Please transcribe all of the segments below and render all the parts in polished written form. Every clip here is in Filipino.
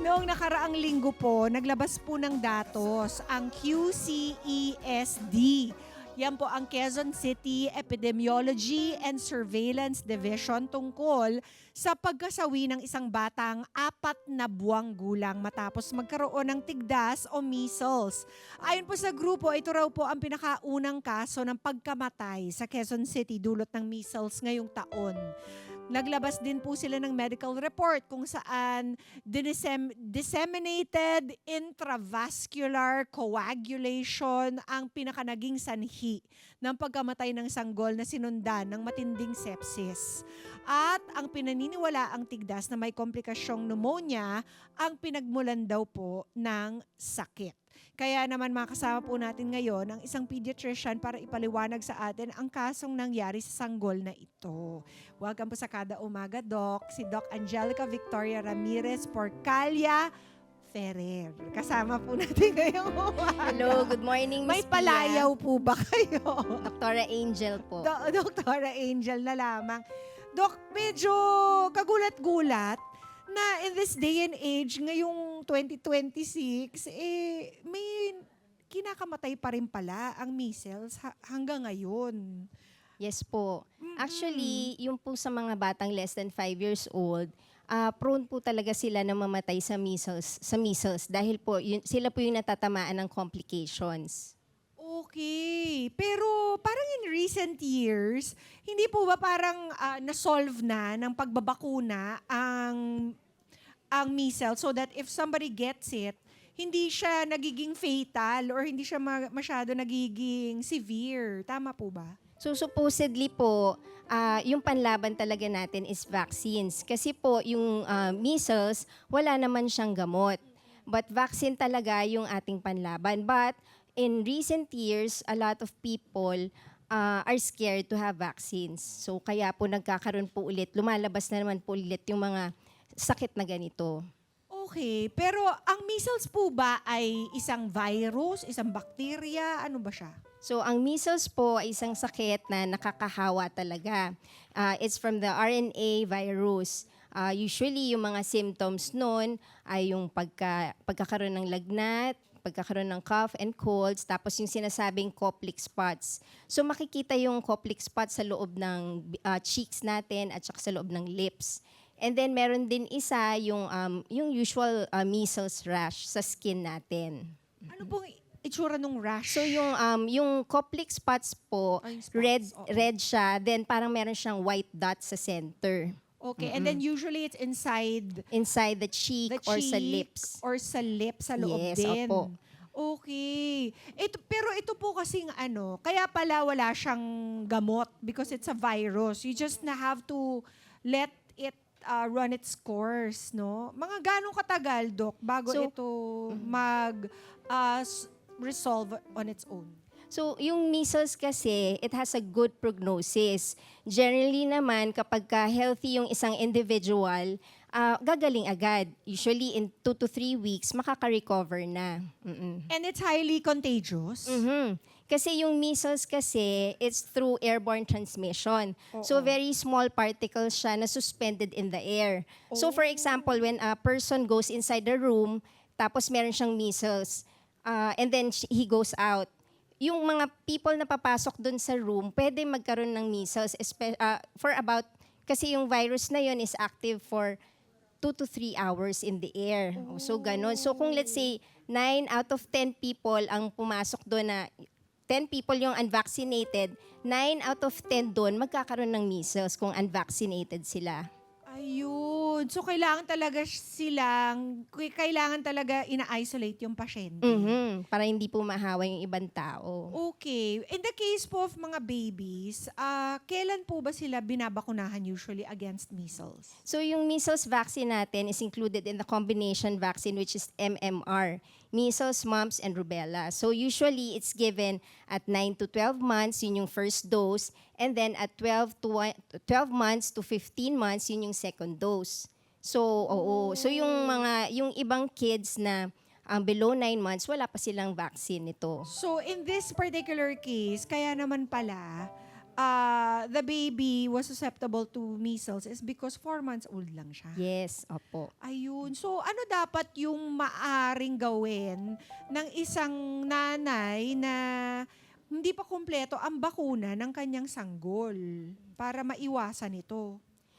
Noong nakaraang linggo po, naglabas po ng datos ang QCESD. Yan po ang Quezon City Epidemiology and Surveillance Division tungkol sa pagkasawi ng isang batang 4 na buwang gulang matapos magkaroon ng tigdas o measles. Ayon po sa grupo, ito raw po ang pinakaunang kaso ng pagkamatay sa Quezon City dulot ng measles ngayong taon. Naglabas din po sila ng medical report kung saan disseminated intravascular coagulation ang pinakanaging sanhi ng pagkamatay ng sanggol na sinundan ng matinding sepsis. At ang pinaniniwalaang tigdas na may komplikasyong pneumonia ang pinagmulan daw po ng sakit. Kaya naman makasama po natin ngayon ang isang pediatrician para ipaliwanag sa atin ang kasong nangyari sa sanggol na ito. Welcome po sa Kada Umaga, Doc. Si Doc Angelica Victoria Ramirez Porcalia Ferrer. Kasama po natin ngayong umaga. Hello, good morning, May Miss palayaw po ba kayo? Doktora Angel po. Doktora Angel na lamang. Doc, medyo kagulat-gulat na in this day and age, ngayong 2026, may kinakamatay pa rin pala ang measles hanggang ngayon. Yes po. Actually, yung po sa mga batang less than 5 years old, prone po talaga sila na mamatay sa measles dahil po sila po yung natatamaan ng complications. Okay. Pero parang in recent years, hindi po ba parang na-solve na ng pagbabakuna ang measles so that if somebody gets it, hindi siya nagiging fatal or hindi siya masyado nagiging severe. Tama po ba? So supposedly po, yung panlaban talaga natin is vaccines. Kasi po yung measles, wala naman siyang gamot. But vaccine talaga yung ating panlaban. But in recent years, a lot of people are scared to have vaccines. So kaya po nagkakaroon po ulit, lumalabas na naman po ulit yung mga sakit na ganito. Okay. Pero ang measles po ba ay isang virus, isang bacteria? Ano ba siya? So ang measles po ay isang sakit na nakakahawa talaga. It's from the RNA virus. Usually yung mga symptoms nun ay yung pagkakaroon ng lagnat, pagkakaroon ng cough and colds, tapos yung sinasabing Koplik spots. So makikita yung Koplik spots sa loob ng cheeks natin at saka sa loob ng lips. And then meron din isa yung usual measles rash sa skin natin. Ano pong itsura ng rash? So yung Koplik spots po, Ay, spots, oo. red siya, then parang meron siyang white dot sa center. Okay, and then usually it's inside Inside the cheek the or cheek sa lips. or sa lips, sa loob Yes, din. opo. Okay. Pero ito po kasing kaya pala wala siyang gamot because it's a virus. You just have to let it run its course, no? Mga ganong katagal, Doc, bago So, ito resolve on its own? So, yung measles kasi, it has a good prognosis. Generally naman, kapag healthy yung isang individual, gagaling agad. Usually, in 2 to 3 weeks, makaka-recover na. And it's highly contagious? Kasi yung measles kasi, it's through airborne transmission. So, very small particles siya na suspended in the air. So, for example, when a person goes inside the room, tapos meron siyang measles, and then he goes out, yung mga people na papasok dun sa room, pwede magkaroon ng measles for about, kasi yung virus na yun is active for 2 to 3 hours in the air. So, ganun. So, kung let's say, 9 out of 10 people ang pumasok doon na, 10 people yung unvaccinated, 9 out of 10 doon magkakaroon ng measles kung unvaccinated sila. Ayun. So, kailangan talaga ina-isolate yung pasyente. Para hindi po mahawa yung ibang tao. Okay. In the case po of mga babies, kailan po ba sila binabakunahan usually against measles? So yung measles vaccine natin is included in the combination vaccine which is MMR, measles, mumps, and rubella. So usually it's given at 9 to 12 months, yun yung first dose, and then at 12 months to 15 months, yun yung second dose. So, So yung ibang kids na below 9 months, wala pa silang vaccine nito. So, in this particular case, kaya naman pala, the baby was susceptible to measles is because 4 months old lang siya. Yes, opo. Ayun. So, ano dapat yung maaring gawin ng isang nanay na hindi pa kumpleto ang bakuna ng kanyang sanggol para maiwasan ito?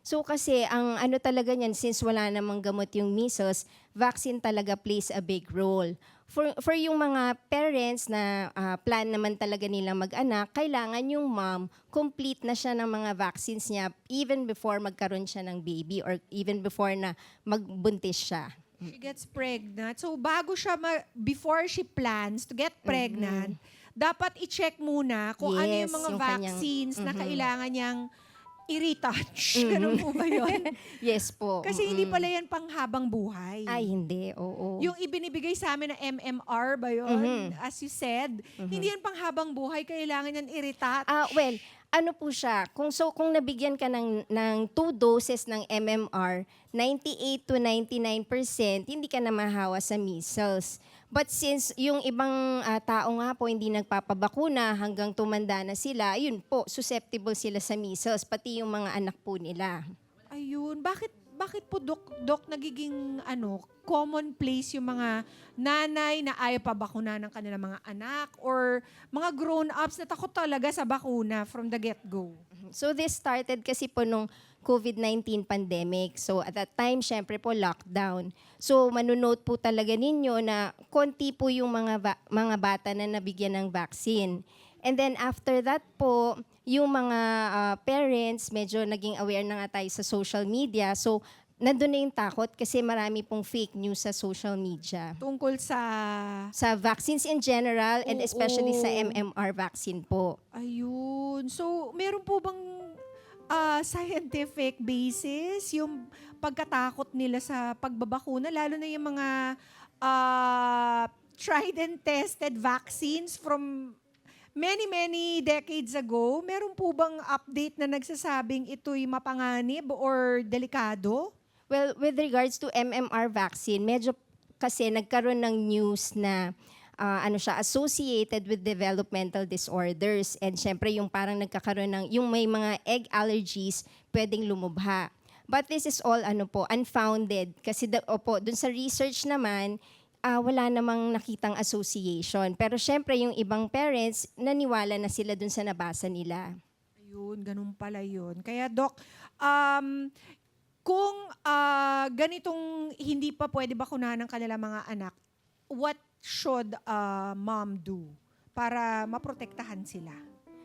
So kasi ang ano talaga niyan, since wala namang gamot yung measles, vaccine talaga plays a big role. For yung mga parents na plan naman talaga nilang mag-anak, kailangan yung mom complete na siya ng mga vaccines niya even before magkaroon siya ng baby or even before na magbuntis siya. She gets pregnant. So, bago siya, before she plans to get pregnant, dapat i-check muna kung ano yung Yes, mga yung kanyang- vaccines na kailangan niyang i-retouch. Ganun po ba yun? Yes po. Kasi hindi pala yan panghabang buhay. Ay, hindi. Oo. Yung ibinibigay sa amin na MMR ba yun? As you said, hindi yan panghabang buhay. Kailangan yan i-retouch. Well, ano po siya, kung nabigyan ka ng 2 doses ng MMR, 98 to 99% hindi ka na mahawa sa measles. But since yung ibang tao nga po hindi nagpapabakuna hanggang tumanda na sila, yun po, susceptible sila sa measles, pati yung mga anak po nila. Ayun. Bakit po, Dok, nagiging commonplace yung mga nanay na ayaw pa bakuna ng kanilang mga anak or mga grown-ups na takot talaga sa bakuna from the get-go? So this started kasi po nung COVID-19 pandemic. So at that time, syempre po lockdown. So manunote po talaga ninyo na konti po yung mga bata na nabigyan ng vaccine. And then after that po, yung mga parents, medyo naging aware na nga tayo sa social media. So nandun na yung takot kasi marami pong fake news sa social media. Tungkol sa... Sa vaccines in general and especially sa Oo. MMR vaccine po. Ayun. So, meron po bang scientific basis yung pagkatakot nila sa pagbabakuna, lalo na yung mga tried and tested vaccines from many decades ago? Meron po bang update na nagsasabing ito'y mapanganib or delikado? Well, with regards to MMR vaccine, medyo kasi nagkaroon ng news na associated with developmental disorders. And syempre yung parang nagkakaroon ng, yung may mga egg allergies, pwedeng lumubha. But this is all unfounded. Kasi dun sa research naman, wala namang nakitang association. Pero syempre yung ibang parents, naniwala na sila dun sa nabasa nila. Ayun, ganun pala yun. Kaya, Doc, kung ganitong hindi pa pwede bakunahan ng kanilang mga anak, what should mom do para maprotektahan sila?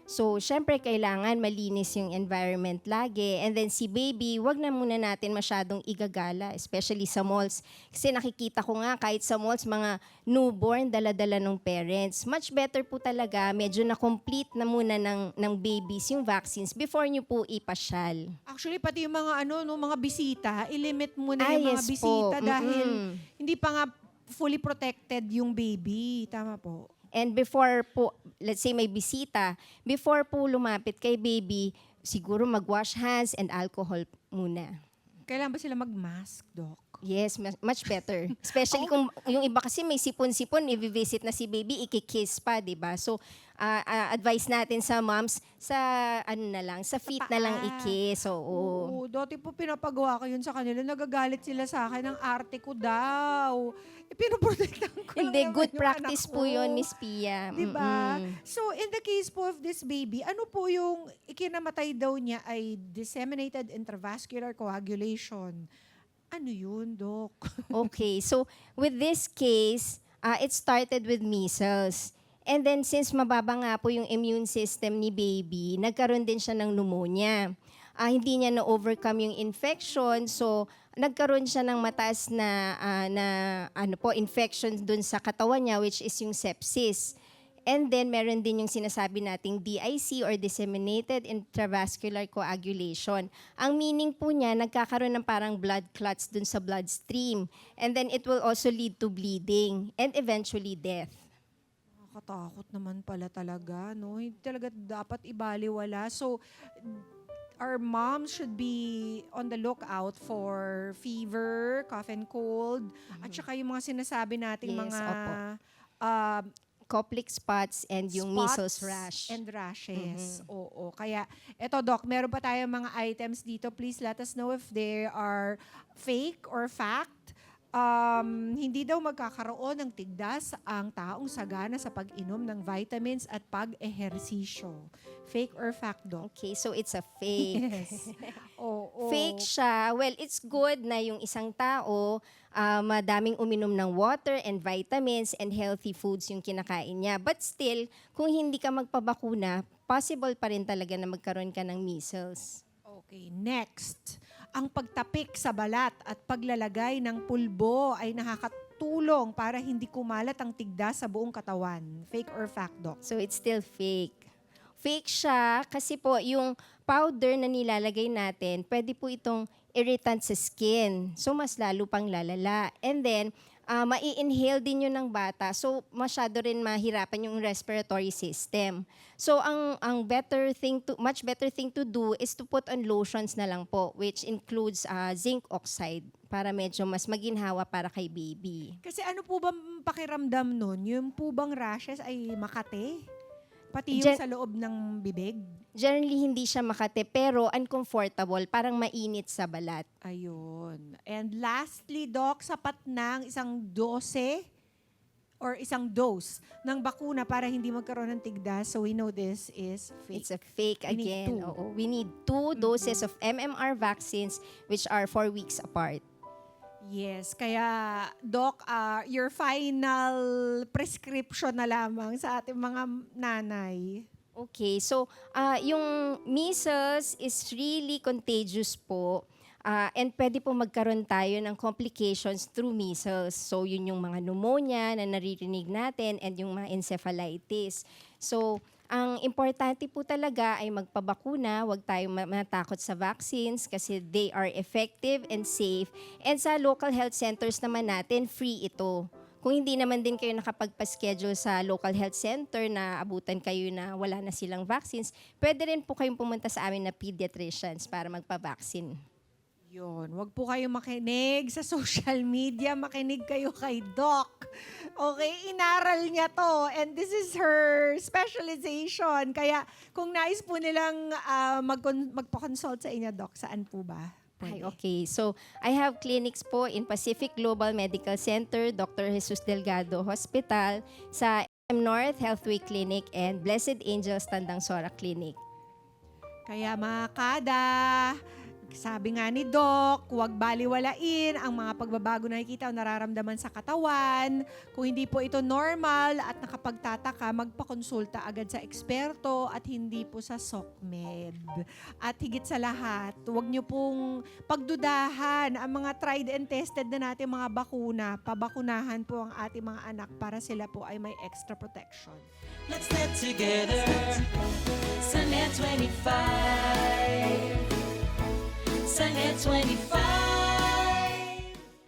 So, syempre, kailangan malinis yung environment lagi. And then si baby, wag na muna natin masyadong igagala, especially sa malls. Kasi nakikita ko nga, kahit sa malls, mga newborn, dala-dala ng parents. Much better po talaga, medyo na-complete na muna ng babies yung vaccines before nyo po ipasyal. Actually, pati yung mga mga bisita, ilimit muna yung mga Yes bisita po. dahil hindi pa nga fully protected yung baby. Tama po. And before po, let's say may bisita, before po lumapit kay baby, siguro mag-wash hands and alcohol muna. Kailan ba sila mag-mask, Doc? Yes, much better. Especially kung yung iba kasi may sipon-sipon, i-visit na si baby, ikikiss pa, di ba? So, advice natin sa moms, sa sa feet na lang i-kiss. Oo, dati po pinapagawa ko yun sa kanila. Nagagalit sila sa akin ng arte ko daw. Pinoprotektahan ko lang Hindi, naman good yung practice anak po ko. yun, Miss Pia. Diba? So, in the case po of this baby, ano po yung ikinamatay daw niya ay disseminated intravascular coagulation. Ano yun, Doc? Okay, so with this case, it started with measles. And then since mababa nga po yung immune system ni baby, nagkaroon din siya ng pneumonia. Hindi niya na-overcome yung infection, so nagkaroon siya ng mataas na infection dun sa katawan niya, which is yung sepsis. And then meron din yung sinasabi nating DIC or disseminated intravascular coagulation. Ang meaning po niya, nagkakaroon ng parang blood clots dun sa bloodstream. And then it will also lead to bleeding and eventually death. Nakakatakot naman pala talaga, no? Hindi talaga dapat ibaliwala. So, our moms should be on the lookout for fever, cough and cold, at saka yung mga sinasabi nating Yes, mga opo. Koplik spots, and yung measles rash. And rashes. Oo. Kaya, eto Doc, meron pa tayong mga items dito. Please let us know if they are fake or fact. Hindi daw magkakaroon ng tigdas ang taong sagana sa pag-inom ng vitamins at pag-ehersisyo. Fake or fact, Doc? Okay, so it's a fake. Yes. Oo. Fake siya. Well, it's good na yung isang tao, madaming uminom ng water and vitamins and healthy foods yung kinakain niya. But still, kung hindi ka magpabakuna, possible pa rin talaga na magkaroon ka ng measles. Okay, next. Ang pagtapik sa balat at paglalagay ng pulbo ay nakakatulong para hindi kumalat ang tigdas sa buong katawan. Fake or fact, Doc? So it's still fake. Fake siya kasi po yung powder na nilalagay natin, pwede po itong irritant sa skin. So mas lalo pang lalala. And then, mai-inhale din yun ng bata. So masyado rin mahirapan yung respiratory system. So ang much better thing to do is to put on lotions na lang po, which includes zinc oxide para medyo mas maginhawa para kay baby. Kasi ano po ba pakiramdam nun? Yung po bang rashes ay makate? Pati yung sa loob ng bibig? Generally, hindi siya makate, pero uncomfortable, parang mainit sa balat. Ayun. And lastly, Doc, sapat ng isang dose or isang dose ng bakuna para hindi magkaroon ng tigdas. So we know this is fake. It's a fake We need again. two. Oo. We need 2 doses of MMR vaccines, which are 4 weeks apart. Yes, kaya Doc, your final prescription na lamang sa ating mga nanay. Okay, so yung measles is really contagious po. And pwede po magkaroon tayo ng complications through measles. So yun yung mga pneumonia na naririnig natin and yung mga encephalitis. So ang importante po talaga ay magpabakuna, huwag tayong matakot sa vaccines kasi they are effective and safe. And sa local health centers naman natin, free ito. Kung hindi naman din kayo nakapagpa-schedule sa local health center na abutan kayo na wala na silang vaccines, pwede rin po kayong pumunta sa amin na pediatricians para magpa-vaccine. Yun, wag po kayo makinig sa social media, makinig kayo kay Doc. Okay, inaral niya to and this is her specialization. Kaya kung nais po nilang magpa-consult sa inyo, Doc, saan po ba? Ay, okay. So, I have clinics po in Pacific Global Medical Center, Dr. Jesus Delgado Hospital, sa SM North Healthway Clinic, and Blessed Angels Tandang Sora Clinic. Kaya mga kada, sabi nga ni Doc, huwag baliwalain ang mga pagbabago na nakikita o nararamdaman sa katawan. Kung hindi po ito normal at nakapagtataka, magpakonsulta agad sa eksperto at hindi po sa SOCMED. At higit sa lahat, huwag niyo pong pagdudahan ang mga tried and tested na natin mga bakuna. Pabakunahan po ang ating mga anak para sila po ay may extra protection. Let's get together. Sunday 25. Sunday 25.